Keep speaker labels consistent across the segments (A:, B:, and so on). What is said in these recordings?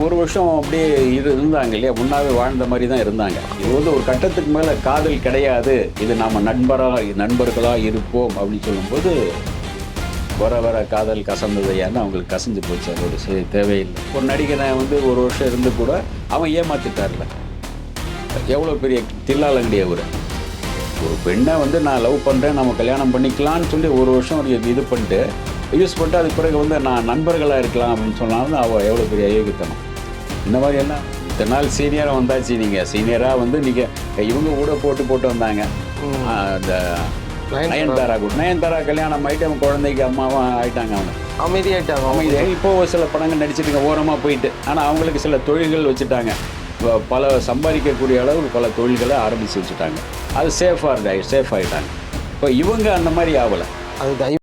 A: ஒரு வருஷம் அப்படியே இருந்தாங்க இல்லையா, முன்னாவே வாழ்ந்த மாதிரி தான் இருந்தாங்க. இது வந்து ஒரு கட்டத்துக்கு மேலே காதல் கிடையாது, இது நாம் நண்பர்களாக இருப்போம் அப்படின்னு சொல்லும்போது வர வர காதல் கசந்தது. ஏன்னா அவங்களுக்கு கசந்து போச்சு, அதோட தேவையில்லை. ஒரு நடிகனை வந்து ஒரு வருஷம் இருந்து கூட அவன் ஏமாத்திட்டார்ல. எவ்வளோ பெரிய தில்லாலங்கடி அவர். ஒரு பெண்ணை வந்து நான் லவ் பண்ணுறேன், நம்ம கல்யாணம் பண்ணிக்கலான்னு சொல்லி ஒரு வருஷம் இது பண்ணிட்டு யூஸ் பண்ணிட்டு அதுக்கு பிறகு வந்து நான் நண்பர்களாக இருக்கலாம் அப்படின்னு சொன்னாலும் அவள் எவ்வளோ பெரிய அயோக்கியத்தனம். இந்த மாதிரி எல்லாம் இத்தனை நாள் சீனியராக வந்தாச்சு. நீங்கள் சீனியராக வந்து நீங்கள் இவங்க கூட போட்டு வந்தாங்க. அந்த நயன்தாரா கல்யாணம் ஆகிட்டு அவன் குழந்தைக்கு அம்மாவும் ஆகிட்டாங்க. அவங்க அமைதியாக இப்போ சில படங்கள் நடிச்சிட்டுங்க ஓரமாக போயிட்டு. ஆனால் அவங்களுக்கு சில தொழில்கள் வச்சுட்டாங்க, பல சம்பாதிக்கக்கூடிய அளவுக்கு பல தொழில்களை ஆரம்பித்து வச்சுட்டாங்க. அது சேஃப் ஆகிட்டாங்க. இப்போ இவங்க அந்த மாதிரி ஆகலை.
B: அது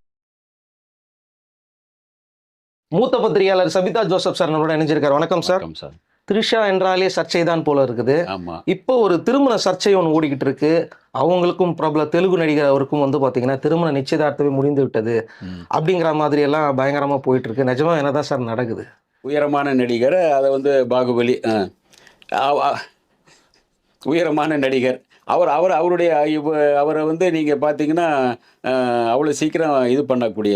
B: மூத்த பத்திரிகையாளர் சபிதா ஜோசப் சார் நம்மளோட இணைஞ்சிருக்காரு. வணக்கம் சார். த்ரிஷா என்றாலே சர்ச்சை தான் போல இருக்குது. இப்போ ஒரு திருமண சர்ச்சை ஒன்று ஓடிக்கிட்டு இருக்கு. அவங்களுக்கும் பிரபல தெலுங்கு நடிகர் அவருக்கும் வந்து பார்த்தீங்கன்னா திருமண நிச்சயதார்த்தமே முடிந்து விட்டது அப்படிங்கிற மாதிரி எல்லாம் பயங்கரமாக போயிட்டு இருக்கு. நிஜமா என்னதான் சார் நடக்குது?
A: உயரமான நடிகர், அதை வந்து பாகுபலி உயரமான நடிகர் அவரை வந்து நீங்கள் பார்த்தீங்கன்னா அவ்வளோ சீக்கிரம் இது பண்ணக்கூடிய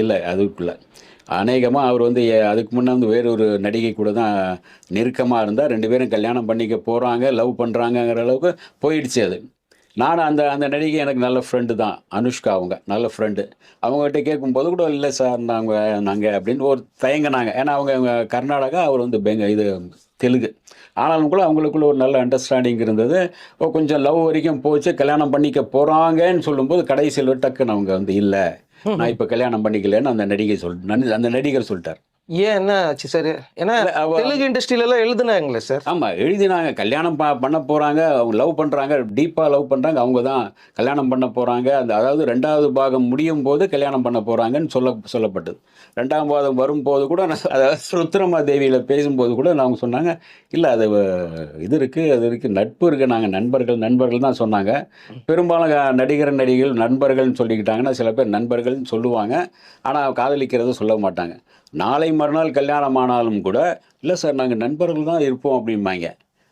A: இல்லை. அதுக்குள்ளே அநேகமாக அவர் வந்து அதுக்கு முன்னே வந்து வேறொரு நடிகை கூட தான் நெருக்கமாக இருந்தால் 2 பேரும் கல்யாணம் பண்ணிக்க போகிறாங்க, லவ் பண்ணுறாங்கங்கிற அளவுக்கு போயிடுச்சு. அது நானும் அந்த நடிகை எனக்கு நல்ல ஃப்ரெண்டு தான், அனுஷ்கா. அவங்க நல்ல ஃப்ரெண்டு. அவங்ககிட்ட கேட்கும்போது கூட இல்லை சார் நாங்கள் அப்படின்னு ஒரு தயங்கினாங்க. ஏன்னா அவங்க கர்நாடகா, அவர் வந்து இது தெலுங்கு. ஆனாலும் கூட அவங்களுக்குள்ள ஒரு நல்ல அண்டர்ஸ்டாண்டிங் இருந்தது. கொஞ்சம் லவ் வரைக்கும் போச்சு. கல்யாணம் பண்ணிக்க போகிறாங்கன்னு சொல்லும்போது கடைசியில் டக்குன்னு அவங்க வந்து இல்லை, நான் இப்போ கல்யாணம் பண்ணிக்கலன்னு அந்த நடிகர் சொல்லிட்டார்.
B: ஏன் என்ன ஆச்சு சார்? ஏன்னா தெலுங்கு இண்டஸ்ட்ரியிலலாம் எழுதுனாங்களே சார்.
A: ஆமாம், எழுதினாங்க. கல்யாணம் பண்ண போகிறாங்க, அவங்க லவ் பண்ணுறாங்க, டீப்பாக லவ் பண்ணுறாங்க, அவங்க தான் கல்யாணம் பண்ண போகிறாங்க. அதாவது 2வது பாகம் முடியும் போது கல்யாணம் பண்ண போகிறாங்கன்னு சொல்லப்பட்டது. 2ஆம் பாகம் வரும்போது கூட அதாவது ருத்ரமா தேவியில் பேசும்போது கூட அவங்க சொன்னாங்க, இல்லை அது இது இருக்குது, அது இருக்குது, நட்பு இருக்குது, நாங்கள் நண்பர்கள் தான் சொன்னாங்க. பெரும்பாலும் நடிகர்கள் நண்பர்கள்னு சொல்லிக்கிட்டாங்கன்னா சில பேர் நண்பர்கள்னு சொல்லுவாங்க, ஆனால் காதலிக்கிறத சொல்ல மாட்டாங்க. நாளை மறுநாள் கல்யாணம் ஆனாலும் கூட இல்லை சார் நாங்கள் நண்பர்கள் தான் இருப்போம் அப்படிம்பாங்க.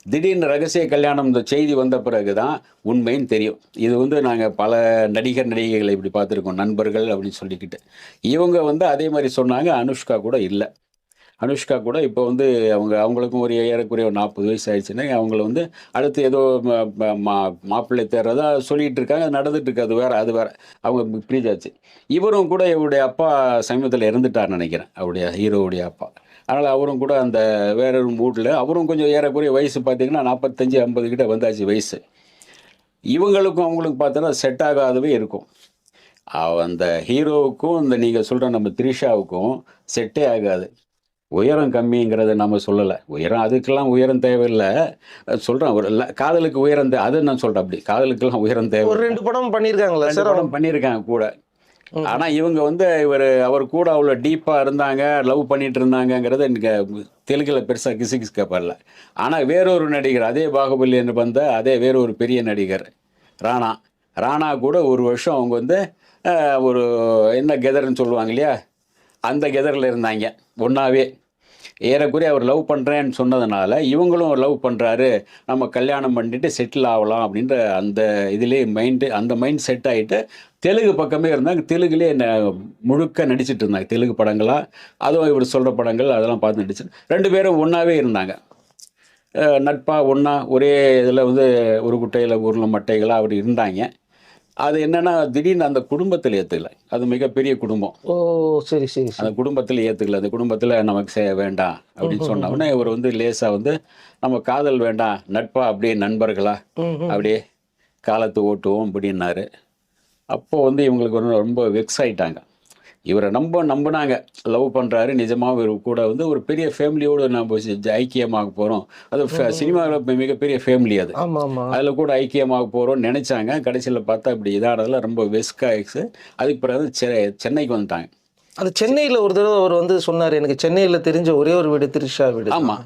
A: திடீர்னு ரகசிய கல்யாணம் இந்த செய்தி வந்த பிறகு தான் உண்மைன்னு தெரியும். இது வந்து நாங்கள் பல நடிகைகளை இப்படி பார்த்துருக்கோம், நண்பர்கள் அப்படின்னு சொல்லிக்கிட்டு. இவங்க வந்து அதே மாதிரி சொன்னாங்க. அனுஷ்கா கூட இல்லை. அனுஷ்கா கூட இப்போ வந்து அவங்களுக்கும் ஒரு ஏறக்குறைய 40 வயசு ஆயிடுச்சுன்னா அவங்கள வந்து அடுத்து ஏதோ மாப்பிள்ளை தேர்றதா சொல்லிகிட்டு இருக்காங்க. நடந்துட்டு இருக்கு. அது வேற அவங்க பிரிஞ்சாச்சு. இவரும் கூட இவருடைய அப்பா சமீபத்தில் இறந்துட்டார் நினைக்கிறேன், அவருடைய ஹீரோவுடைய அப்பா. அதனால் அவரும் கூட அந்த வேற ஒரு மூட்டில் அவரும் கொஞ்சம் ஏறக்குறைய வயசு பார்த்திங்கன்னா 45-50 கிட்ட வந்தாச்சு வயசு. இவங்களுக்கும் அவங்களுக்கு பார்த்தோன்னா செட் ஆகாதவே இருக்கும். அந்த ஹீரோவுக்கும் இந்த நீங்கள் சொல்கிற நம்ம த்ரிஷாவுக்கும் செட்டே ஆகாது. உயரம் கம்மிங்கிறத நம்ம சொல்லலை. அதுக்கெல்லாம் உயரம் தேவையில்லை சொல்கிறேன். ஒரு காதலுக்கு உயரம் அது நான் சொல்கிறேன். அப்படி காதலுக்கெல்லாம் உயரம் தேவை.
B: ஒரு 2 படம் பண்ணியிருக்காங்களா சார்?
A: படம் பண்ணியிருக்காங்க கூட. ஆனால் இவங்க வந்து அவர் கூட அவ்வளோ டீப்பாக இருந்தாங்க, லவ் பண்ணிட்டு இருந்தாங்கங்கிறது எனக்கு தெலுங்கில் பெருசாக கிசு கேட்பார்ல. ஆனால் வேறொரு நடிகர், அதே பாகுபலி என்று வந்த அதே வேறொரு பெரிய நடிகர் ராணா கூட ஒரு வருஷம் அவங்க வந்து ஒரு என்ன கெதர்ன்னு சொல்லுவாங்க இல்லையா, அந்த கெதரில் இருந்தாங்க ஒன்றாவே. ஏறக்குறைய அவர் லவ் பண்ணுறேன்னு சொன்னதுனால இவங்களும் லவ் பண்ணுறாரு, நம்ம கல்யாணம் பண்ணிட்டு செட்டில் ஆகலாம் அப்படின்ற அந்த இதிலே அந்த மைண்ட் செட் ஆகிட்டு தெலுங்கு பக்கமே இருந்தாங்க. தெலுங்குலேயே முழுக்க நடிச்சிட்டு இருந்தாங்க, தெலுங்கு படங்களாக. அதுவும் இவர் சொல்கிற படங்கள் அதெல்லாம் பார்த்து நடிச்சு 2 பேரும் ஒன்றாவே இருந்தாங்க. நட்பாக ஒன்றா ஒரே இதில் வந்து ஒரு குட்டையில் உருளை மட்டைகளாக அவர் இருந்தாங்க. அது என்னென்னா திடீர்னு அந்த குடும்பத்தில் ஏற்றுக்கல. அது மிகப்பெரிய குடும்பம்.
B: ஓ சரி சரி.
A: அந்த குடும்பத்தில் ஏற்றுக்கல. அந்த குடும்பத்தில் நமக்கு வேண்டாம் அப்படின்னு சொன்னோடனே இவர் வந்து லேசாக வந்து நம்ம காதல் வேண்டாம், நட்பா அப்படியே நண்பர்களா அப்படியே காலத்தை ஓட்டுவோம் அப்படின்னாரு. அப்போது வந்து இவங்களுக்கு ரொம்ப வெக்ஸ் ஆகிட்டாங்க. இவரை நம்பினாங்க, லவ் பண்ணுறாரு, நிஜமாக இவர் கூட வந்து ஒரு பெரிய ஃபேமிலியோடு நம்ம ஐக்கியமாக போகிறோம். அது சினிமாவில் மிகப்பெரிய ஃபேமிலி அது. அதில் கூட ஐக்கியமாக போகிறோம்னு நினச்சாங்க. கடைசியில் பார்த்தா இப்படி இதானதில் ரொம்ப வெஸ்காயிடுச்சு. அதுக்கு பிறகு சென்னைக்கு வந்துட்டாங்க.
B: அது சென்னையில் ஒரு தடவை அவர் வந்து சொன்னார், எனக்கு சென்னையில் தெரிஞ்ச ஒரே ஒரு வீடு த்ரிஷா வீடு.
A: ஆமாம்,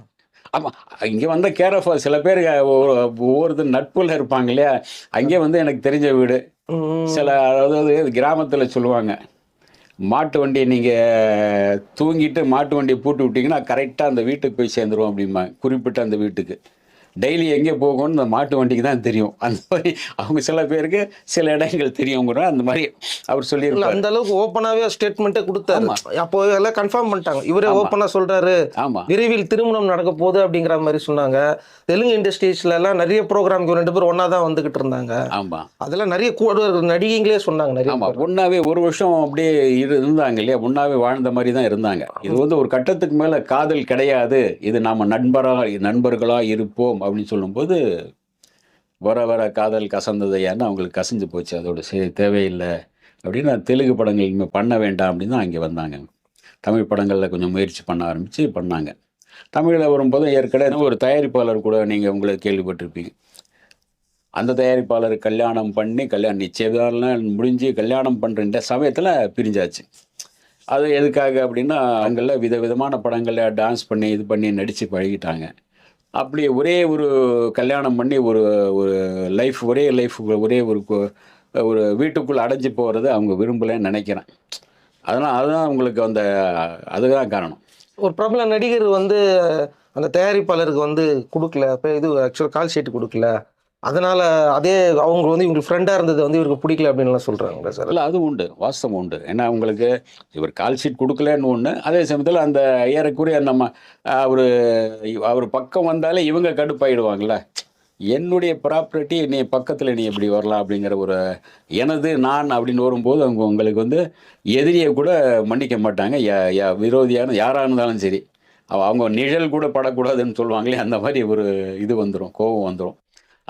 A: இங்கே வந்த கேர் ஆஃப் சில பேர் ஒவ்வொருத்தர் நட்புல இருப்பாங்க இல்லையா, அங்கே வந்து எனக்கு தெரிஞ்ச வீடு. சில அதாவது கிராமத்தில் சொல்லுவாங்க, மாட்டு வண்டியை நீங்கள் தூங்கிட்டு மாட்டு வண்டியை பூட்டி விட்டிங்கன்னா கரெக்டாக அந்த வீட்டுக்கு போய் சேர்ந்துரும் அப்படிமா, குறிப்பிட்ட அந்த வீட்டுக்கு. டெய்லி எங்கே போகணும்னு அந்த மாட்டு வண்டிக்கு தான் தெரியும். அந்த மாதிரி அவங்க சில பேருக்கு சில இடங்கள் தெரியுங்கிற அந்த மாதிரி அவர் சொல்லியிருக்காரு.
B: அந்த அளவுக்கு ஓப்பனாகவே ஸ்டேட்மெண்ட்டே கொடுத்தாரு. அப்போ எல்லாம் கன்ஃபார்ம் பண்ணிட்டாங்க. இவரே ஓப்பனாக சொல்கிறாரு,
A: ஆமாம்,
B: விரைவில் திருமணம் நடக்க போகுது அப்படிங்கிற மாதிரி சொன்னாங்க. தெலுங்கு இண்டஸ்ட்ரீஸ்ல எல்லாம் நிறைய ப்ரோக்ராம் 2 பேரும் ஒன்றா தான் வந்துகிட்டு இருந்தாங்க.
A: ஆமாம்,
B: அதெல்லாம் நிறைய நடிகைங்களே சொன்னாங்க. நிறைய
A: ஆமாம், ஒன்றாவே ஒரு வருஷம் அப்படியே இருந்தாங்க இல்லையா, ஒன்றாவே வாழ்ந்த மாதிரி தான் இருந்தாங்க. இது வந்து ஒரு கட்டத்துக்கு மேலே காதல் கிடையாது, இது நாம் நண்பர்களாக இருப்போம் அப்படின்னு சொல்லும்போது வர வர காதல் கசந்ததையான்னு அவங்களுக்கு கசிஞ்சு போச்சு. அதோட சரி தேவையில்லை அப்படின்னு தெலுங்கு படங்கள் இனிமேல் பண்ண வேண்டாம் அப்படின்னு தான் அங்கே வந்தாங்க. தமிழ் படங்களில் கொஞ்சம் முயற்சி பண்ண ஆரம்பித்து பண்ணாங்க. தமிழில் வரும்போது ஏற்கனவே ஒரு தயாரிப்பாளர் கூட நீங்கள் உங்களுக்கு கேள்விப்பட்டிருப்பீங்க. அந்த தயாரிப்பாளர் கல்யாணம் பண்ணி நிச்சயதார்த்தம் முடிஞ்சு கல்யாணம் பண்ணுற சமயத்தில் பிரிஞ்சாச்சு. அது எதுக்காக அப்படின்னா அவங்கள விதவிதமான படங்களில் டான்ஸ் பண்ணி இது பண்ணி நடித்து பழகிட்டாங்க. அப்படி ஒரே ஒரு கல்யாணம் பண்ணி ஒரு ஒரு லைஃப் ஒரே ஒரு வீட்டுக்குள்ளே அடைஞ்சு போகிறது அவங்க விரும்பலைன்னு நினைக்கிறேன். அதனால் அதுதான் அவங்களுக்கு அதுதான் காரணம்.
B: ஒரு பிரபல நடிகர் வந்து அந்த தயாரிப்பாளருக்கு வந்து கொடுக்கல, இப்போ இது ஆக்சுவலாக கால் ஷீட் கொடுக்கல, அதனால் அதே அவங்க வந்து இவங்களுக்கு ஃப்ரெண்டாக இருந்தது வந்து இவருக்கு பிடிக்கல அப்படின்லாம் சொல்கிறாங்க சார்.
A: இல்லை, அது உண்டு, வாஸ்தவம் உண்டு. ஏன்னா உங்களுக்கு இவர் கால் ஷீட் கொடுக்கலன்னு ஒன்று, அதே சமயத்தில் அந்த ஏறக்குறைய நம்ம அவர் பக்கம் வந்தாலே இவங்க கடுப்பாயிடுவாங்கள்ல. என்னுடைய ப்ராப்பர்ட்டி நீ பக்கத்தில் நீ எப்படி வரலாம் அப்படிங்கிற ஒரு நான் அப்படின்னு வரும்போது உங்களுக்கு வந்து எதிரியை கூட மன்னிக்க மாட்டாங்க. விரோதியான யாராக இருந்தாலும் சரி, அவங்க நிழல் கூட படக்கூடாதுன்னு சொல்லுவாங்களே, அந்த மாதிரி ஒரு இது வந்துடும், கோபம் வந்துடும்.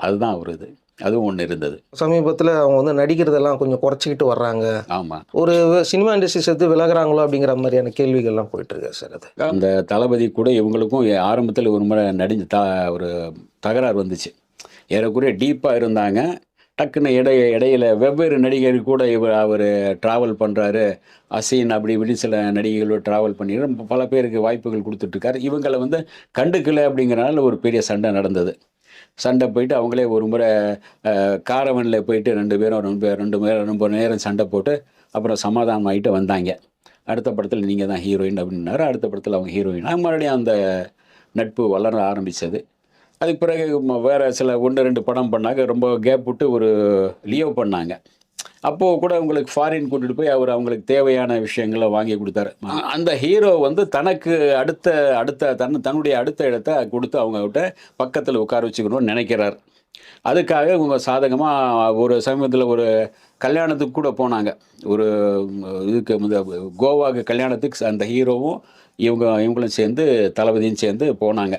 A: அதுதான் ஒரு இது, அதுவும் ஒன்று இருந்தது.
B: சமீபத்தில் அவங்க வந்து நடிக்கிறதெல்லாம் கொஞ்சம் குறைச்சிக்கிட்டு வர்றாங்க.
A: ஆமாம், ஒரு
B: சினிமா இண்டஸ்ட்ரி சேர்த்து விலகிறாங்களோ அப்படிங்கிற மாதிரியான கேள்விகள்லாம் போயிட்டு இருக்கு சார். அது
A: அந்த தளபதி கூட இவங்களுக்கும் ஆரம்பத்தில் ஒரு முறை ஒரு தகராறு வந்துச்சு. ஏறக்குறைய டீப்பாக இருந்தாங்க. டக்குன்னு இடையில வெவ்வேறு நடிகர் கூட அவர் ட்ராவல் பண்ணுறாரு, அசீன் அப்படி இப்படி சில நடிகைகளோட ட்ராவல் பண்ணிட்டு பல பேருக்கு வாய்ப்புகள் கொடுத்துட்ருக்காரு. இவங்களை வந்து கண்டுக்கலை அப்படிங்கிறனால ஒரு பெரிய சண்டை நடந்தது. சண்டை போயிட்டு அவங்களே ஒரு முறை காரவனில் போயிட்டு ரொம்ப நேரம் சண்டை போட்டு அப்புறம் சமாதானம் ஆகிட்டு வந்தாங்க. அடுத்த படத்தில் நீங்கள் தான் ஹீரோயின் அப்படின்னாரு. அடுத்த படத்தில் அவங்க ஹீரோயின். மறுபடியும் அந்த நட்பு வளர ஆரம்பித்தது. அதுக்கு பிறகு வேறு சில 1-2 படம் பண்ணாங்க. ரொம்ப கேப் விட்டு ஒரு லியோ பண்ணாங்க. அப்போது கூட உங்களுக்கு ஃபாரின் கூட்டிகிட்டு போய் அவங்களுக்கு தேவையான விஷயங்களை வாங்கி கொடுத்தாரு. அந்த ஹீரோ வந்து தனக்கு தன்னுடைய அடுத்த இடத்தை கொடுத்து அவங்ககிட்ட பக்கத்தில் உட்கார வச்சுக்கணும்னு நினைக்கிறார். அதுக்காக இவங்க சாதகமாக ஒரு சமயத்தில் ஒரு கல்யாணத்துக்கு கூட போனாங்க. ஒரு கோவாக்கு கல்யாணத்துக்கு அந்த ஹீரோவும் இவங்களும் சேர்ந்து தளபதியும் சேர்ந்து போனாங்க.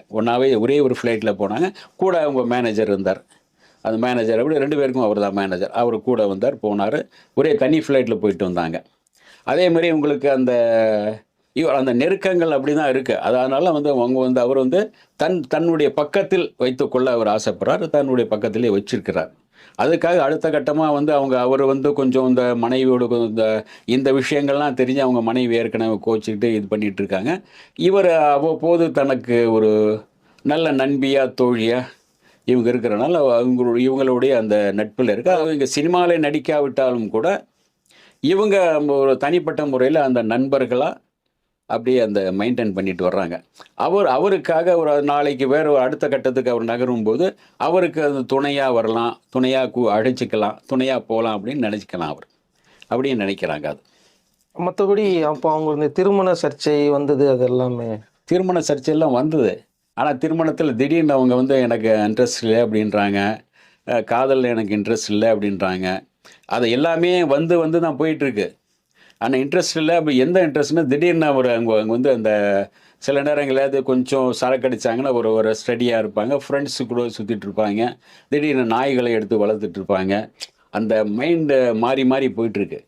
A: ஒரே ஒரு ஃப்ளைட்டில் போனாங்க. கூட அவங்க மேனேஜர் இருந்தார். அந்த மேனேஜர் அப்படி 2 பேருக்கும் அவர் தான் மேனேஜர். அவர் கூட வந்தார், போனார். ஒரே தனி ஃப்ளைட்டில் போயிட்டு வந்தாங்க. அதே மாதிரி உங்களுக்கு அந்த நெருக்கங்கள் அப்படி தான் இருக்குது. அதனால் அவர் தன்னுடைய பக்கத்தில் வைத்துக்கொள்ள அவர் ஆசைப்படுறார், தன்னுடைய பக்கத்திலே வச்சிருக்கிறார். அதுக்காக அடுத்த கட்டமாக அவர் கொஞ்சம் இந்த மனைவியோட இந்த விஷயங்கள்லாம் தெரிஞ்சு அவங்க மனைவி ஏற்கனவே கோச்சிக்கிட்டு இது பண்ணிகிட்டு இருக்காங்க. இவர் அவ்வப்போது தனக்கு ஒரு நல்ல நண்பியாக தோழியாக இவங்க இருக்கிறனால இவங்களுடைய அந்த நட்பில் இருக்க அவங்க சினிமாவில் நடிக்காவிட்டாலும் கூட இவங்க ஒரு தனிப்பட்ட முறையில் அந்த நண்பர்களாக அப்படியே அந்த மெயின்டைன் பண்ணிட்டு வர்றாங்க. அவருக்காக ஒரு நாளைக்கு வேறு ஒரு அடுத்த கட்டத்துக்கு அவர் நகரும் போது அவருக்கு அது துணையாக வரலாம், துணையாக அழைச்சிக்கலாம், துணையாக போகலாம் அப்படின்னு நினச்சிக்கலாம். அவர் அப்படின்னு நினைக்கிறாங்க. அது
B: மற்றபடி அப்போ அவங்க திருமண சர்ச்சை வந்தது, அது எல்லாமே
A: திருமண சர்ச்சையெல்லாம் வந்தது. ஆனால் திருமணத்தில் திடீர்னு அவங்க எனக்கு இன்ட்ரெஸ்ட் இல்லை அப்படின்றாங்க, காதலில் எனக்கு இன்ட்ரெஸ்ட் இல்லை அப்படின்றாங்க. அது எல்லாமே வந்து தான் போயிட்டுருக்கு. ஆனால் இன்ட்ரெஸ்ட் இல்லை. அப்படி எந்த இன்ட்ரெஸ்ட்னா திடீர்னு அவங்க அந்த சில நேரங்களாவது கொஞ்சம் சரக்கு அடித்தாங்கன்னா ஒரு ஸ்டடியாக இருப்பாங்க, ஃப்ரெண்ட்ஸு கூட சுற்றிட்டு இருப்பாங்க, திடீர்னு நாய்களை எடுத்து வளர்த்துட்டு இருப்பாங்க. அந்த மைண்டு மாறி மாறி போயிட்டுருக்கு.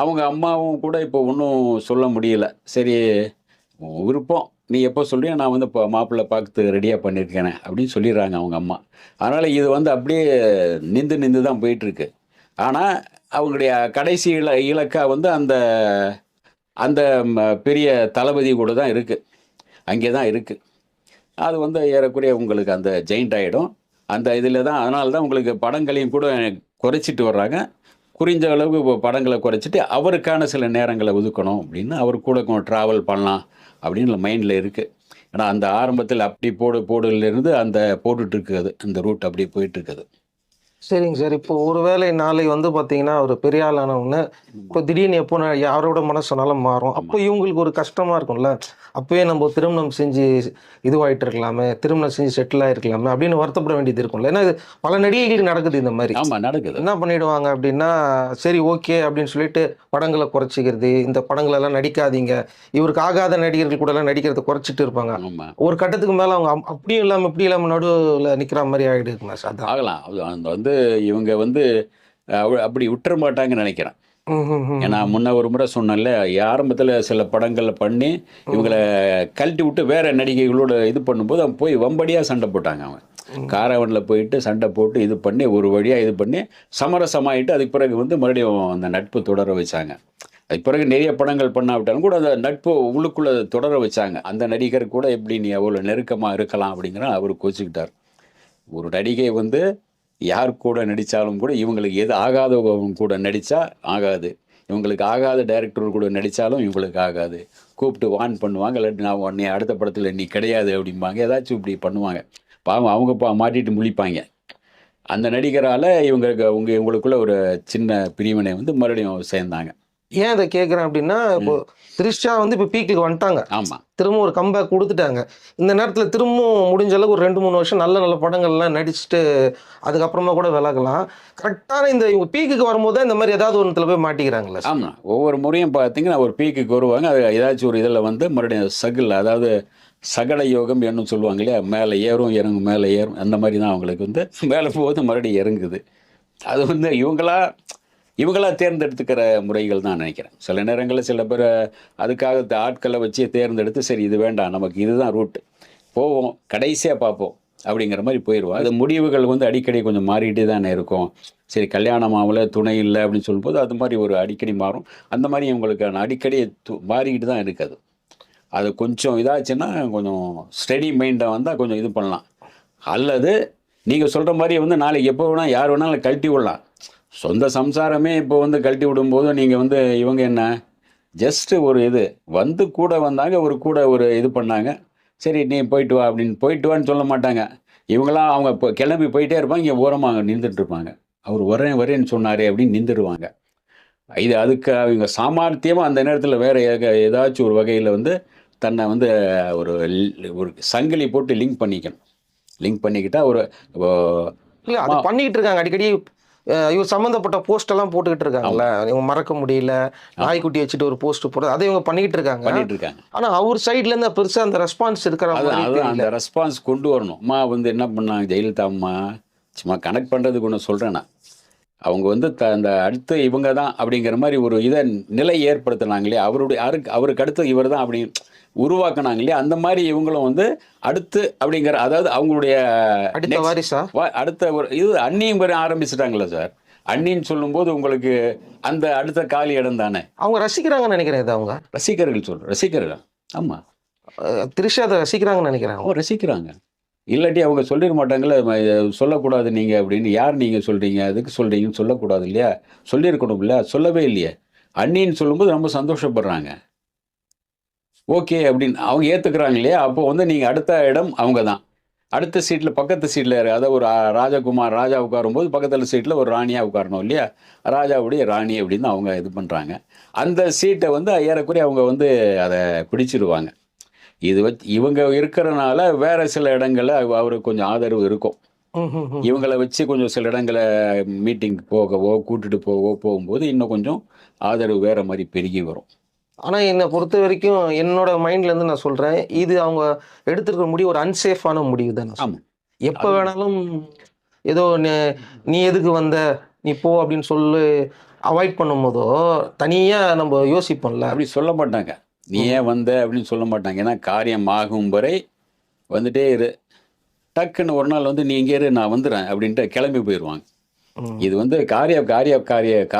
A: அவங்க அம்மாவும் கூட இப்போ ஒன்றும் சொல்ல முடியல. சரி விருப்பம், நீ எப்போ சொல்றியோ நான் இப்போ மாப்பிள்ளை பார்த்து ரெடியாக பண்ணியிருக்கேனே அப்படின்னு சொல்லிடுறாங்க அவங்க அம்மா. அதனால் இது அப்படியே நின்று தான் போயிட்டுருக்கு. ஆனால் அவங்களுடைய கடைசி இலக்காக அந்த அந்த பெரிய தளபதி கூட தான் இருக்குது, அங்கே தான் இருக்குது. அது ஏறக்குறைய உங்களுக்கு அந்த ஜெயிண்ட் ஆகிடும் அந்த இதில் தான். அதனால தான் உங்களுக்கு படங்களையும் கூட குறைச்சிட்டு வர்றாங்க. குறிஞ்ச அளவுக்கு படங்களை குறைச்சிட்டு அவருக்கான சில நேரங்களை ஒதுக்கணும் அப்படின்னு அவர் கூட கொஞ்சம் ட்ராவல் பண்ணலாம் அப்படின்னு மைண்டில் இருக்குது. ஏன்னா அந்த ஆரம்பத்தில் அப்படி போடுலேருந்து அந்த போட்டுட்ருக்குது, அந்த ரூட் அப்படி போயிட்டுருக்குது.
B: சரிங்க சார். இப்போ ஒருவேளை நாளை வந்து பார்த்தீங்கன்னா, ஒரு பெரிய ஆள் ஆனவுடனே, இப்போ திடீர்னு எப்போ யாரோட மனசு சொன்னாலும் மாறும். அப்போ இவங்களுக்கு ஒரு கஷ்டமா இருக்கும்ல. அப்பயே நம்ம திருமணம் செஞ்சு இதுவாயிட்டு இருக்கலாமே, திருமணம் செஞ்சு செட்டில் ஆயிருக்கலாமே அப்படின்னு வருத்தப்பட வேண்டியது இருக்கும்ல. ஏன்னா இது பல நடிகைகளுக்கு நடக்குது இந்த மாரி.
A: ஆமாம், நடக்குது.
B: என்ன பண்ணிடுவாங்க அப்படின்னா, சரி ஓகே அப்படின்னு சொல்லிட்டு படங்கள குறைச்சிக்கிறது, இந்த படங்களெல்லாம் நடிக்காதீங்க, இவருக்கு ஆகாத நடிகர்கள் கூடலாம் நடிக்கிறத குறைச்சிட்டு இருப்பாங்க.
A: ஆமாம்,
B: ஒரு கட்டத்துக்கு மேல அவங்க அப்படியும் இல்லாம, இப்படியும் இல்லாம நடுவுல நிக்கிற மாரி ஆயிடுதுங்களா சார்? அதான்.
A: ஆகலாம். அந்த வந்து இவங்க வந்து அப்படி விட்டுற மாட்டாங்கன்னு நினைக்கிறேன். ஏன்னா
B: ம்ஹ்ஹ்ம்.
A: முன்ன ஒரு முறை சொன்னேன்ல, ஆரம்பத்தில் சில படங்களை பண்ணி இவங்கள கழட்டி விட்டு வேற நடிகைகளோட இது பண்ணும்போது அவன் போய் வம்படியாக சண்டை போட்டாங்க. அவன் காரவனில் போயிட்டு சண்டை போட்டு இது பண்ணி ஒரு வழியாக இது பண்ணி சமரசமாயிட்டு அதுக்கு பிறகு வந்து மறுபடியும் அந்த நட்பு தொடர வச்சாங்க. அதுக்கு பிறகு நிறைய படங்கள் பண்ணாவிட்டாலும் கூட அந்த நட்பு உள்ளுக்குள்ளே தொடர வச்சாங்க. அந்த நடிகர் கூட எப்படி நீ அவ்வளோ நெருக்கமாக இருக்கலாம் அப்படிங்கிற அவர் கோச்சிக்கிட்டார். ஒரு நடிகை வந்து யார் கூட நடித்தாலும் கூட இவங்களுக்கு எது ஆகாதவங்க கூட நடித்தா ஆகாது, இவங்களுக்கு ஆகாத டைரக்டர் கூட நடித்தாலும் இவங்களுக்கு ஆகாது, கூப்பிட்டு வான் பண்ணுவாங்க. இல்லாட்டி நான் உடனே அடுத்த படத்தில் நீ கிடையாது அப்படிம்பாங்க, ஏதாச்சும் இப்படி பண்ணுவாங்க. பாவம் அவங்க மாட்டிட்டு முழிப்பாங்க. அந்த நடிகரால் இவங்களுக்குள்ள ஒரு சின்ன பிரிவினை வந்து மறுபடியும் சேர்ந்தாங்க.
B: ஏன் இதை கேட்குறேன் அப்படின்னா, இப்போ த்ரிஷா வந்து இப்போ பீக்குக்கு வந்துட்டாங்க.
A: ஆமாம்,
B: திரும்ப ஒரு கம்பேக் கொடுத்துட்டாங்க. இந்த நேரத்தில் திரும்பவும் முடிஞ்ச அளவுக்கு ஒரு 2, 3 வருஷம் நல்ல நல்ல படங்கள்லாம் நடிச்சுட்டு அதுக்கப்புறமா கூட விலகலாம். கரெக்டான இந்த இவங்க பீக்குக்கு வரும்போது தான் இந்த மாதிரி ஏதாவது ஒன்றுத்துல போய் மாட்டிக்கிறாங்களா?
A: ஆமாம். ஒவ்வொரு முறையும் பார்த்தீங்கன்னா ஒரு பீக்குக்கு வருவாங்க. அது ஏதாச்சும் ஒரு இதில் வந்து மறுபடியும் சகில், அதாவது சகட யோகம் என்னும் சொல்லுவாங்க இல்லையா, மேலே ஏறும் இறங்கும் மேலே ஏறும், அந்த மாதிரி தான் அவங்களுக்கு வந்து மேலே போகுது மறுபடியும் இறங்குது. அது வந்து இவங்களா தேர்ந்தெடுத்துக்கிற முறைகள் தான் நினைக்கிறேன். சில நேரங்களில் சில பேர் அதுக்காக ஆட்களை வச்சு தேர்ந்தெடுத்து சரி இது வேண்டாம், நமக்கு இதுதான் ரூட், போவோம் கடைசியாக பார்ப்போம் அப்படிங்கிற மாதிரி போயிடுவோம். அது முடிவுகள் வந்து அடிக்கடி கொஞ்சம் மாறிக்கிட்டே தானே இருக்கும். சரி கல்யாணம் ஆகல, துணை இல்லை அப்படின்னு சொல்லும்போது அது மாதிரி ஒரு அடிக்கடி மாறும். அந்த மாதிரி இவங்களுக்கான அடிக்கடி மாறிக்கிட்டு தான் இருக்குது. அது கொஞ்சம் இதாச்சுன்னா கொஞ்சம் ஸ்டெடி மைண்டாக வந்தால் கொஞ்சம் இது பண்ணலாம். அல்லது நீங்கள் சொல்கிற மாதிரி வந்து நாளைக்கு எப்போ வேணால் யார் வேணாலும் கழட்டி விடலாம். சொந்த சம்சாரமே இப்போ வந்து கழட்டி விடும்போது நீங்கள் வந்து இவங்க என்ன ஜஸ்ட்டு ஒரு இது வந்து கூட வந்தாங்க, கூட ஒரு இது பண்ணாங்க, சரி நீ போயிட்டு வா அப்படின்னு போயிட்டு வான்னு சொல்ல மாட்டாங்க. இவங்களாம் அவங்க இப்போ கிளம்பி போயிட்டே இருப்பாங்க, இங்கே ஓரமாக நின்றுட்டு இருப்பாங்க. அவர் வரேன்னு சொன்னாரே அப்படின்னு நின்றுடுவாங்க. இது அதுக்கு அவங்க சாமர்த்தியமாக அந்த நேரத்தில் வேறு ஏதாச்சும் ஒரு வகையில் வந்து தன்னை வந்து ஒரு ஒரு சங்கிலி போட்டு லிங்க் பண்ணிக்கணும். லிங்க் பண்ணிக்கிட்டால் ஒரு
B: இல்லை அது பண்ணிக்கிட்டு இருக்காங்க அடிக்கடி. இவர் சம்மந்தப்பட்ட போஸ்ட் எல்லாம் போட்டுக்கிட்டு இருக்காங்கல்ல, இவங்க மறக்க முடியல, நாய்க்குட்டி வச்சுட்டு ஒரு போஸ்ட் போடுறது, அதை இவங்க பண்ணிக்கிட்டு இருக்காங்க. ஆனால் அவர் சைட்லேருந்து பெருசாக அந்த ரெஸ்பான்ஸ் இருக்கிற மாதிரி
A: அந்த ரெஸ்பான்ஸ் கொண்டு வரணும். அம்மா வந்து என்ன பண்ணாங்க ஜெயலலிதா அம்மா, சும்மா கனெக்ட் பண்ணுறதுக்கு ஒன்று சொல்கிறேன் நான், அவங்க வந்து அந்த அடுத்து இவங்க தான் அப்படிங்கிற மாதிரி ஒரு இதை நிலை ஏற்படுத்தினாங்களே, அவருக்கு அடுத்து இவர் தான் அப்படி உருவாக்குனாங்க இல்லையா, அந்த மாதிரி இவங்களும் வந்து அடுத்து அப்படிங்கிற, அதாவது அவங்களுடைய அடுத்த ஒரு இது அண்ணியும் பேர் ஆரம்பிச்சுட்டாங்களே சார். அண்ணின்னு சொல்லும்போது உங்களுக்கு அந்த அடுத்த காலி இடம் தானே.
B: அவங்க ரசிக்கிறாங்கன்னு நினைக்கிறேன். இது அவங்க
A: ரசிகர்கள் ஆமாம்,
B: த்ரிஷா அதை ரசிக்கிறாங்கன்னு நினைக்கிறேன்.
A: அவங்க ரசிக்கிறாங்க. இல்லாட்டி அவங்க சொல்லிட மாட்டாங்களே, சொல்லக்கூடாது நீங்கள் அப்படின்னு. யார் நீங்கள் சொல்கிறீங்க, அதுக்கு சொல்கிறீங்கன்னு சொல்லக்கூடாது இல்லையா, சொல்லியிருக்கணும் இல்லையா, சொல்லவே இல்லையே. அண்ணின்னு சொல்லும்போது ரொம்ப சந்தோஷப்படுறாங்க. ஓகே அப்படின்னு அவங்க ஏற்றுக்கிறாங்க இல்லையா. அப்போ வந்து நீங்கள் அடுத்த இடம் அவங்க தான். அடுத்த சீட்டில் பக்கத்து சீட்டில் அதாவது ஒரு ராஜா உட்காரும்போது பக்கத்தில் சீட்டில் ஒரு ராணியாக உட்காரணும் இல்லையா, ராஜாவுடைய ராணி அப்படின்னு அவங்க இது பண்ணுறாங்க. அந்த சீட்டை வந்து ஏறக்குறைய அவங்க வந்து அதை பிடிச்சிடுவாங்க. இது வச்சு இவங்க இருக்கிறனால வேறு சில இடங்களில் அவருக்கு கொஞ்சம் ஆதரவு இருக்கும். இவங்களை வச்சு கொஞ்சம் சில இடங்களை மீட்டிங் போகவோ கூட்டுட்டு போகும்போது இன்னும் கொஞ்சம் ஆதரவு வேறு மாதிரி பெருகி வரும்.
B: ஆனால் என்னை பொறுத்த வரைக்கும் என்னோட மைண்ட்லேருந்து நான் சொல்கிறேன், இது அவங்க எடுத்துருக்கிற முடிவு ஒரு அன்சேஃபான முடிவு தானே.
A: ஆமாம்,
B: எப்போ வேணாலும் ஏதோ நீ எதுக்கு வந்த, நீ போ அப்படின்னு சொல்லி அவாய்ட் பண்ணும்போதோ தனியாக நம்ம யோசிப்போம்ல.
A: அப்படி சொல்ல மாட்டாங்க, நீ ஏன் வந்த அப்படின்னு சொல்ல மாட்டாங்க. ஏன்னா காரியம் ஆகும் வரை வந்துட்டே இரு, டக்குன்னு ஒரு நாள் வந்து நீ இங்கே இரு நான் வந்துடுறேன் அப்படின்ட்டு கிளம்பி போயிடுவாங்க. இது வந்து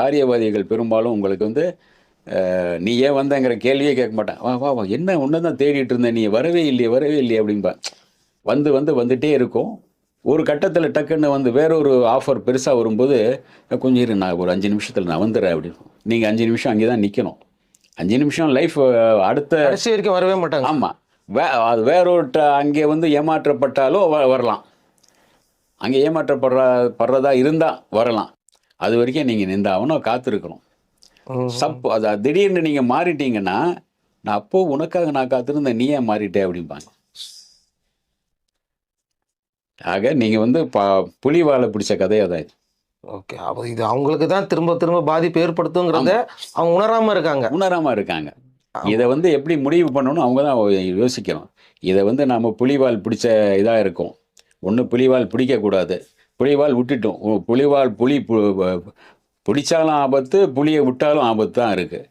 A: காரியவாதிகள் பெரும்பாலும் உங்களுக்கு வந்து நீ ஏன் வந்தங்கிற கேள்வியே கேட்க மாட்டேன். வா என்ன ஒன்று தான் தேடிட்டு இருந்தேன், நீ வரவே இல்லையே அப்படின்பா. வந்துட்டே இருக்கும். ஒரு கட்டத்தில் டக்குன்னு வந்து வேறொரு ஆஃபர் பெருசாக வரும்போது, கொஞ்சம் இரு நான் ஒரு 5 நிமிஷத்தில் நான் வந்துடுறேன் அப்படின்னு. நீங்கள் 5 நிமிஷம் அங்கே தான் நிற்கணும். 5 நிமிஷம் லைஃப் அடுத்த
B: கடைசி வரைக்கும் வரவே மாட்டாங்க.
A: ஆமாம். அது வேறொரு அங்கே வந்து ஏமாற்றப்பட்டாலும் வரலாம். அங்கே படுறதா இருந்தால் வரலாம். அது வரைக்கும் நீங்கள் நின்றாகணும், காத்திருக்கணும். அது திடீர்னு நீங்கள் மாறிட்டீங்கன்னா, நான் அப்போ உனக்காக நான் காத்திருந்தேன், நீ ஏன் மாறிட்டே அப்படிம்பாங்க. ஆக நீங்கள் வந்து புலி வாழை பிடிச்ச கதையாக தான் இது.
B: ஓகே, அப்போ இது அவங்களுக்கு தான் திரும்ப திரும்ப பாதிப்பு ஏற்படுத்துங்கிறத அவங்க உணராமல் இருக்காங்க. இதை வந்து எப்படி முடிவு பண்ணணும் அவங்க தான் யோசிக்கணும். இதை வந்து நம்ம புலிவால் பிடிச்ச இதாக இருக்கும். ஒன்று புலிவால் பிடிக்கக்கூடாது. புலிவால் விட்டுட்டோம். புலி பிடிச்சாலும் ஆபத்து, புலியை விட்டாலும் ஆபத்து தான் இருக்குது.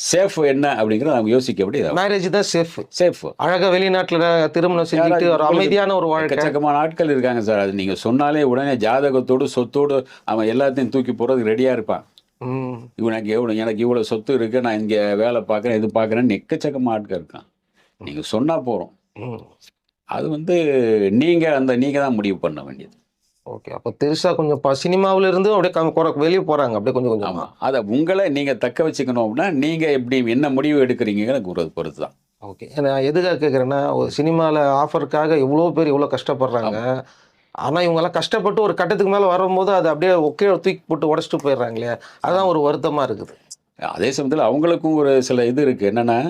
B: சேஃப் என்ன அப்படிங்கிறத அவங்க யோசிக்கப்படி. மேரேஜ் தான் சேஃப். அழகாக வெளிநாட்டில் திருமணம் செஞ்சுட்டு ஒரு அமைதியான ஒரு வாழ்க்கை.
A: எக்கச்சக்கமான ஆட்கள் இருக்காங்க சார். அது நீங்கள் சொன்னாலே உடனே ஜாதகத்தோடு சொத்தோடு அவன் எல்லாத்தையும் தூக்கி போகிறதுக்கு ரெடியாக இருப்பான். எனக்கு இவ்வளோ சொத்து இருக்கு, நான் இங்கே வேலை பார்க்குறேன், இது பார்க்குறேன்னு எக்கச்சக்கமாக ஆட்கள் இருக்கான். நீங்கள் சொன்னால் போகிறோம். அது வந்து நீங்கள் தான் முடிவு பண்ண வேண்டியது.
B: ஓகே, அப்போ திருஷா கொஞ்சம் சினிமாவில் இருந்து அப்படியே வெளியே போகிறாங்க, அப்படியே கொஞ்சம் கொஞ்சம்.
A: ஆமாம், அதை உங்களை நீங்கள் தக்க வச்சுக்கணும் அப்படின்னா நீங்கள் எப்படி என்ன முடிவு எடுக்கிறீங்கிறது பொறுத்து தான்.
B: ஓகே, நான் எதுக்காக கேட்குறேன்னா, ஒரு சினிமாவில் ஆஃபருக்காக இவ்வளோ பேர் இவ்வளோ கஷ்டப்படுறாங்க. ஆனால் இவங்கெல்லாம் கஷ்டப்பட்டு ஒரு கட்டத்துக்கு மேலே வரும்போது அதை அப்படியே தூக்கி போட்டு உடச்சிட்டு போயிடுறாங்க இல்லையா? அதுதான் ஒரு வருத்தமாக இருக்குது.
A: அதே சமயத்தில் அவங்களுக்கும் ஒரு சில இது இருக்குது. என்னென்னா,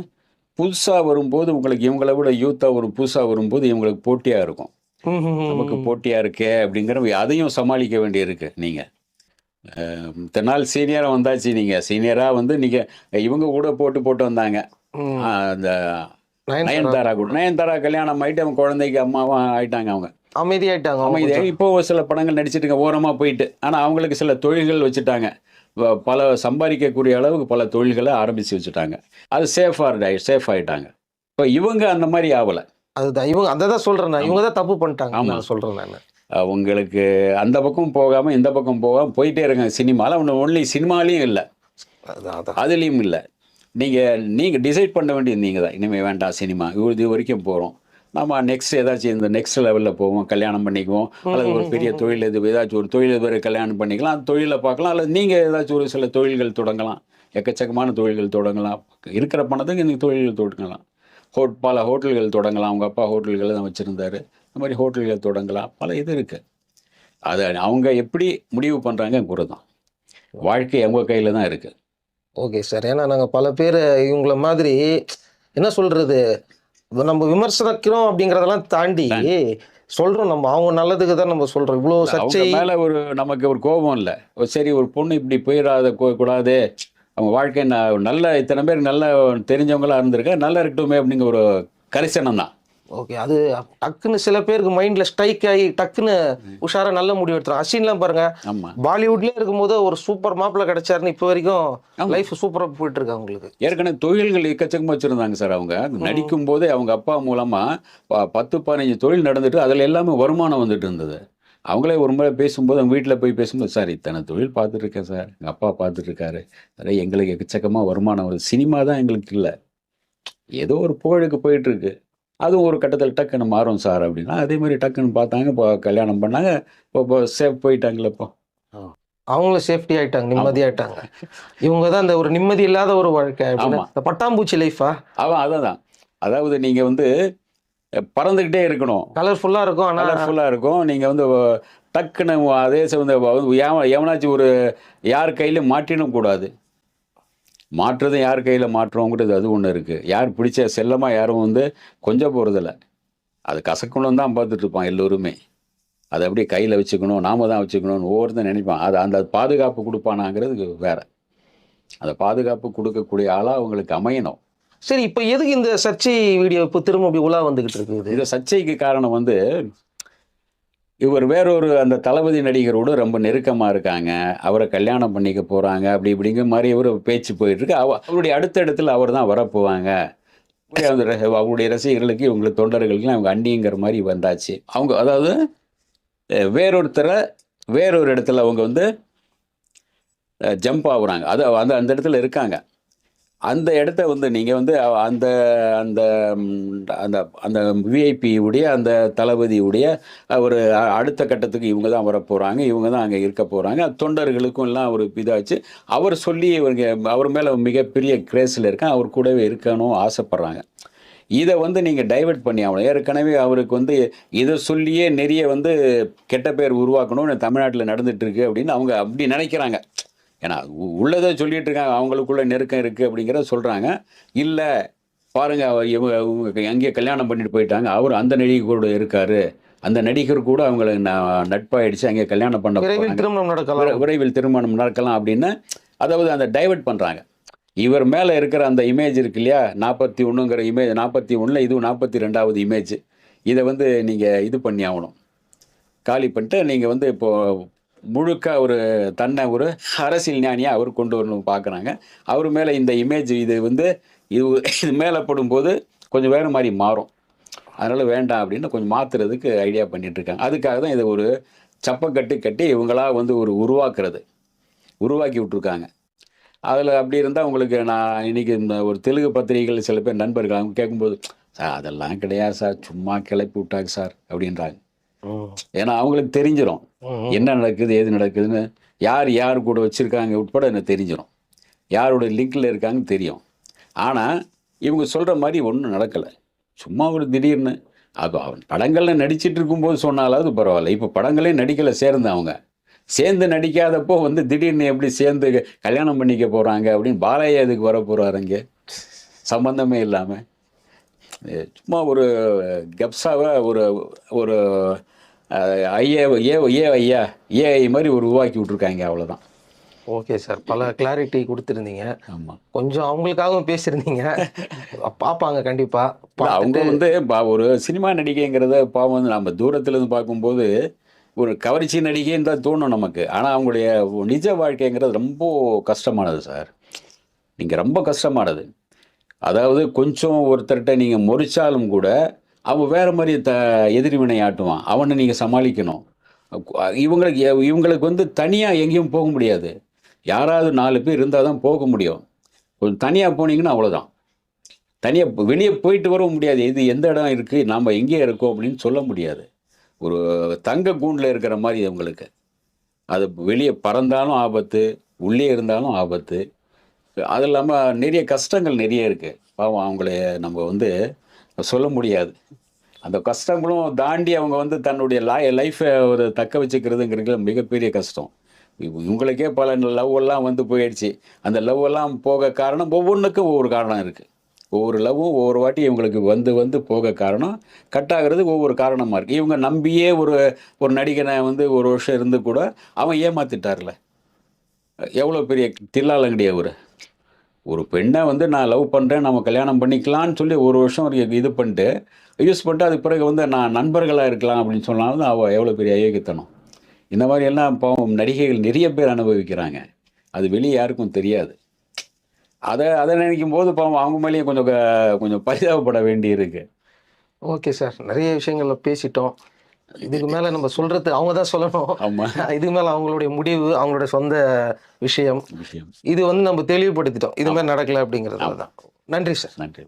A: புதுசாக வரும்போது உங்களுக்கு இவங்களை விட யூத்தாக புதுசாக வரும்போது இவங்களுக்கு போட்டியாக இருக்கும். நமக்கு போட்டியாக இருக்கே அப்படிங்கிற அதையும் சமாளிக்க வேண்டியிருக்கு. நீங்கள் இத்தனை நாள் சீனியராக வந்தாச்சு. நீங்கள் சீனியராக வந்து நீங்கள் இவங்க கூட போட்டு வந்தாங்க. அந்த நயன்தாரா கல்யாணம் ஆகிட்டு அவங்க குழந்தைக்கு அம்மாவும் ஆயிட்டாங்க. அவங்க அமைதியாகிட்டாங்க. இப்போ சில படங்கள் நடிச்சிட்டு ஓரமாக போயிட்டு. ஆனால் அவங்களுக்கு சில தொழில்கள் வச்சுட்டாங்க. பல சம்பாதிக்கக்கூடிய அளவுக்கு பல தொழில்களை ஆரம்பித்து வச்சுட்டாங்க. அது சேஃப் ஆகிட்டாங்க. இப்போ இவங்க அந்த மாதிரி ஆகலை.
B: அதுதான் இவங்க அதை தான் சொல்கிறேன். இவங்க தான் தப்பு பண்ணிட்டாங்க. ஆமாம், சொல்கிறேன் நான்.
A: உங்களுக்கு அந்த பக்கம் போகாமல் இந்த பக்கம் போகாமல் போயிட்டே இருக்காங்க. சினிமாவில் ஒன்லி சினிமாலையும் இல்லை, அதுலேயும் இல்லை. நீங்கள் டிசைட் பண்ண வேண்டியது நீங்கள் தான். இனிமேல் வேண்டாம் சினிமா, இது வரைக்கும் போகிறோம், நம்ம நெக்ஸ்ட் ஏதாச்சும் இந்த நெக்ஸ்ட் லெவலில் போவோம், கல்யாணம் பண்ணிக்குவோம், அல்லது ஒரு பெரிய தொழில் ஏதாச்சும் ஒரு தொழில் கல்யாணம் பண்ணிக்கலாம், அந்த தொழிலை பார்க்கலாம். அல்லது நீங்கள் ஏதாச்சும் ஒரு சில தொழில்கள் தொடங்கலாம். எக்கச்சக்கமான தொழில்கள் தொடங்கலாம். இருக்கிற பணத்துக்கு நீங்கள் தொழில்கள் தொடங்கலாம். பல ஹோட்டல்கள் தொடங்கலாம். அவங்க அப்பா ஹோட்டல்களை தான் வச்சுருந்தாரு. இந்த மாதிரி ஹோட்டல்களை தொடங்கலாம். பல இது இருக்குது. அதை அவங்க எப்படி முடிவு பண்ணுறாங்க தான். வாழ்க்கை அவங்க கையில் தான் இருக்குது.
B: ஓகே சார், ஏன்னா நாங்கள் பல பேர் இவங்கள மாதிரி என்ன சொல்கிறது, நம்ம விமர்சனிக்கிறோம் அப்படிங்கிறதெல்லாம் தாண்டி சொல்கிறோம். நம்ம அவங்க நல்லதுக்கு தான் நம்ம சொல்கிறோம். இவ்வளோ சர்ச்சை
A: மேலே நமக்கு ஒரு கோபம் இல்லை. சரி, ஒரு பொண்ணு இப்படி போயிடாத அவங்க வாழ்க்கை நல்ல இத்தனை பேர் நல்ல தெரிஞ்சவங்களா இருந்திருக்க, நல்லா இருக்கட்டுமே அப்படிங்கிற ஒரு கரிசனம் தான்.
B: ஓகே, அது டக்குன்னு சில பேருக்கு மைண்டில் ஸ்ட்ரைக் ஆகி டக்குன்னு உஷாராக நல்ல முடிவு எடுத்துரும். அசின்லாம் பாருங்க, பாலிவுட்லேயே இருக்கும்போது ஒரு சூப்பர் மாப்பிள்ளை கிடைச்சாருன்னு இப்போ வரைக்கும் லைஃப் சூப்பராக போயிட்டு இருக்கு அவங்களுக்கு.
A: ஏற்கனவே தொழில்கள் எக்கச்சக்கமாக வச்சுருந்தாங்க சார். அவங்க நடிக்கும் போதே அவங்க அப்பா மூலமாக 10-15 தொழில் நடந்துட்டு அதில் எல்லாமே வருமானம் வந்துட்டு இருந்தது. அவங்களே ஒரு முறை பேசும்போது அவங்க வீட்டில் போய் பேசும்போது, சார் இத்தனை தொழில் பார்த்துட்ருக்கேன் சார், எங்கள் அப்பா பார்த்துட்ருக்காரு, அதே எங்களுக்கு எக்கச்சக்கமாக வருமானம் வருது, சினிமா தான் எங்களுக்கு இல்லை, ஏதோ ஒரு புகழுக்கு போயிட்டுருக்கு, அதுவும் ஒரு கட்டத்தில் டக்குன்னு மாறும் சார் அப்படின்னா, அதே மாதிரி டக்குன்னு பார்த்தாங்க. இப்போ கல்யாணம் பண்ணாங்க. இப்போ சேஃப் போயிட்டாங்களே. இப்போ
B: அவங்களும் சேஃப்டி ஆகிட்டாங்க, நிம்மதியாகிட்டாங்க. இவங்க தான் இந்த ஒரு நிம்மதி இல்லாத ஒரு வாழ்க்கை. ஆமாம், இந்த பட்டாம்பூச்சி லைஃபா.
A: அதான். அதாவது நீங்கள் வந்து பறந்துக்கிட்டே இருக்கணும்.
B: கலர்ஃபுல்லாக இருக்கும். ஆனால்
A: கலர்ஃபுல்லாக இருக்கும். நீங்கள் வந்து டக்குன்னு அதே எவனாச்சும் ஒரு யார் கையிலும் மாற்றினும் கூடாது. மாற்றுறதும் யார் கையில் மாற்றுவோங்கிறது அது ஒன்று இருக்குது. யார் பிடிச்ச செல்லமாக யாரும் வந்து கொஞ்சம் போகிறதில்ல. அது கசக்கணும் தான் பார்த்துட்ருப்பான் எல்லோருமே. அதை அப்படியே கையில் வச்சுக்கணும், நாம தான் வச்சுக்கணும்னு ஒவ்வொருத்தரும் நினைப்பான். அது அந்த பாதுகாப்பு கொடுப்பானாங்கிறது வேறு. அந்த பாதுகாப்பு கொடுக்கக்கூடிய ஆளாக அவங்களுக்கு அமையணும்.
B: சரி, இப்போ எதுக்கு இந்த சர்ச்சை வீடியோ இப்போ திரும்ப அப்படி உலா வந்துக்கிட்டு இருக்குது?
A: இந்த சர்ச்சைக்கு காரணம் வந்து இவர் வேறொரு அந்த தளபதி நடிகரோடு ரொம்ப நெருக்கமாக இருக்காங்க, அவரை கல்யாணம் பண்ணிக்க போகிறாங்க, அப்படி இப்படிங்கிற மாதிரி ஒரு பேச்சு போயிட்டுருக்கு. அவருடைய அடுத்த இடத்துல அவர் தான் வரப்போவாங்க. அவருடைய ரசிகர்களுக்கு இவங்களுக்கு தொண்டர்களுக்கு அவங்க அண்ணிங்கிற மாதிரி வந்தாச்சு. அவங்க அதாவது வேறொரு இடத்துல அவங்க வந்து ஜம்ப் ஆகுறாங்க. அது அந்த இடத்துல இருக்காங்க. அந்த இடத்த வந்து நீங்கள் வந்து அந்த அந்த அந்த அந்த விஐபி உடைய அந்த தளபதியுடைய ஒரு அடுத்த கட்டத்துக்கு இவங்க தான் வர போகிறாங்க, இவங்க தான் அங்கே இருக்க போகிறாங்க, தொண்டர்களுக்கும் எல்லாம் ஒரு இதாச்சு. அவர் சொல்லி இவங்க அவர் மேலே மிகப்பெரிய கிரேஸில் இருக்கான், அவர் கூடவே இருக்கணும் ஆசைப்பட்றாங்க. இதை வந்து நீங்கள் டைவெர்ட் பண்ணி ஆகணும். ஏற்கனவே அவருக்கு வந்து இதை சொல்லியே நிறைய வந்து கெட்ட பேர் உருவாக்கணும்னு தமிழ்நாட்டில் நடந்துட்டு இருக்கு அப்படின்னு அவங்க அப்படி நினைக்கிறாங்க. ஏன்னா உள்ளதை சொல்லிட்டு இருக்காங்க, அவங்களுக்குள்ள நெருக்கம் இருக்குது அப்படிங்கிறத சொல்கிறாங்க. இல்லை பாருங்கள், அவர் இவங்க அங்கேயே கல்யாணம் பண்ணிட்டு போயிட்டாங்க, அவர் அந்த நடிகை கூட இருக்கார், அந்த நடிகர் கூட அவங்கள நட்பாயிடுச்சு, அங்கே கல்யாணம் பண்ண விரைவில் திருமணம் நடக்கலாம் அப்படின்னு அதாவது அந்த டைவெர்ட் பண்ணுறாங்க. இவர் மேலே இருக்கிற அந்த இமேஜ் இருக்கு இல்லையா, 41ங்கிற இமேஜ், 41 இதுவும் 42வது இமேஜ், இதை வந்து நீங்கள் இது பண்ணி ஆகணும், காலி பண்ணிட்டு நீங்கள் வந்து இப்போது முழுக்க ஒரு தன்னை ஒரு அரசியல் ஞானியாக அவர் கொண்டு வரணும் பார்க்குறாங்க. அவர் மேலே இந்த இமேஜ் இது வந்து இது மேலே படும்போது கொஞ்சம் வேறு மாதிரி மாறும், அதனால் வேண்டாம் அப்படின்னு கொஞ்சம் மாற்றுறதுக்கு ஐடியா பண்ணிகிட்ருக்காங்க. அதுக்காக தான் இதை ஒரு சப்பக்கட்டு கட்டி இவங்களா வந்து ஒரு உருவாக்கி விட்ருக்காங்க. அதில் அப்படி இருந்தால் உங்களுக்கு நான் இன்றைக்கி இந்த ஒரு தெலுங்கு பத்திரிகைகள் சில பேர் நண்பர்கள் அவங்க கேட்கும்போது, சார் அதெல்லாம் கிடையாது சார், சும்மா கிளப்பி விட்டாங்க சார் அப்படின்றாங்க. ஏன்னா அவங்களுக்கு தெரிஞ்சிடும் என்ன நடக்குது ஏது நடக்குதுன்னு, யார் கூட வச்சுருக்காங்க உட்பட எனக்கு தெரிஞ்சிடும், யாரோட லிங்கில் இருக்காங்கன்னு தெரியும். ஆனால் இவங்க சொல்கிற மாதிரி ஒன்றும் நடக்கலை, சும்மா ஒரு திடீர்னு அது அவன் படங்களில் நடிச்சிட்டு இருக்கும்போது சொன்னாலாவது பரவாயில்ல, இப்போ படங்களே நடிக்கலை சேர்ந்து நடிக்காதப்போ வந்து திடீர்னு எப்படி சேர்ந்து கல்யாணம் பண்ணிக்க போகிறாங்க அப்படின்னு பாலையா இதுக்கு வர போகிறாரு இங்கே சம்பந்தமே இல்லாமல். சும்மா ஒரு கப்ஸாவை ஒரு ஏஐ மாதிரி உருவாக்கி விட்ருக்காங்க, அவ்வளோதான்.
B: ஓகே சார், பல கிளாரிட்டி கொடுத்துருந்தீங்க.
A: ஆமாம்,
B: கொஞ்சம் அவங்களுக்காகவும் பேசியிருந்தீங்க, பார்ப்பாங்க கண்டிப்பாக.
A: அவங்க வந்து ஒரு சினிமா நடிகைங்கிறத பாவம் வந்து நம்ம தூரத்துலேருந்து பார்க்கும்போது ஒரு கவர்ச்சி நடிகைன்னு தான் தோணும் நமக்கு. ஆனால் அவங்களுடைய நிஜ வாழ்க்கைங்கிறது ரொம்ப கஷ்டமானது சார், நீங்கள் ரொம்ப கஷ்டமானது. அதாவது கொஞ்சம் ஒருத்தர்கிட்ட நீங்கள் முறிச்சாலும் கூட அவன் வேறு மாதிரி எதிர்வினை ஆட்டுவான், அவனை நீங்கள் சமாளிக்கணும். இவங்களுக்கு வந்து தனியாக எங்கேயும் போக முடியாது, யாராவது 4 பேர் இருந்தால் தான் போக முடியும். கொஞ்சம் தனியாக போனீங்கன்னா அவ்வளோதான், தனியாக வெளியே போயிட்டு வரவும் முடியாது, இது எந்த இடம் இருக்குது நாம் எங்கே இருக்கோம் அப்படின்னு சொல்ல முடியாது. ஒரு தங்க கூண்டில் இருக்கிற மாதிரி அவங்களுக்கு, அது வெளியே பறந்தாலும் ஆபத்து, உள்ளே இருந்தாலும் ஆபத்து. அது இல்லாமல் நிறைய கஷ்டங்கள் நிறைய இருக்குது, பாவம் அவங்கள நம்ம வந்து சொல்ல முடியாது. அந்த கஷ்டங்களும் தாண்டி அவங்க வந்து தன்னுடைய லைஃப்பை ஒரு தக்க வச்சுக்கிறதுங்கிறது மிகப்பெரிய கஷ்டம். இவங்களுக்கே பல லவ் எல்லாம் வந்து போயிடுச்சு, அந்த லவ் எல்லாம் போக காரணம் ஒவ்வொன்றுக்கும் ஒவ்வொரு காரணம் இருக்குது. ஒவ்வொரு லவ்வும் ஒவ்வொரு வாட்டி இவங்களுக்கு வந்து போக காரணம் கட்டாகிறதுக்கு ஒவ்வொரு காரணமாக இருக்குது. இவங்க நம்பியே ஒரு நடிகனை வந்து ஒரு வருஷம் இருந்து கூட அவன் ஏமாத்திட்டார்ல, எவ்வளோ பெரிய தில்லாலங்கடி அவர். ஒரு பெண்ணை வந்து நான் லவ் பண்ணுறேன், நம்ம கல்யாணம் பண்ணிக்கலான்னு சொல்லி ஒரு வருஷம் இது பண்ணிட்டு யூஸ் பண்ணிட்டு அதுக்கு பிறகு வந்து நான் நண்பர்களாக இருக்கலாம் அப்படின்னு சொன்னாலும் அவள் எவ்வளோ பெரிய அயோக்கியத்தனம். இந்த மாதிரி எல்லாம் பாவம் நடிகைகள் நிறைய பேர் அனுபவிக்கிறாங்க, அது வெளியே யாருக்கும் தெரியாது. அதை நினைக்கும் போது பாவம் அவங்க மேலேயும் கொஞ்சம் பரிதாபப்பட வேண்டி இருக்கு.
B: ஓகே சார், நிறைய விஷயங்கள்ல பேசிட்டோம். இதுக்கு மேலே நம்ம சொல்றது அவங்க தான் சொல்லணும்.
A: ஆமாம்,
B: இதுக்கு மேலே அவங்களுடைய முடிவு, அவங்களுடைய சொந்த விஷயம். இது வந்து நம்ம தெளிவுபடுத்திட்டோம், இது மாதிரி நடக்கலை அப்படிங்கிறது தான். நன்றி சார்.
A: நன்றி.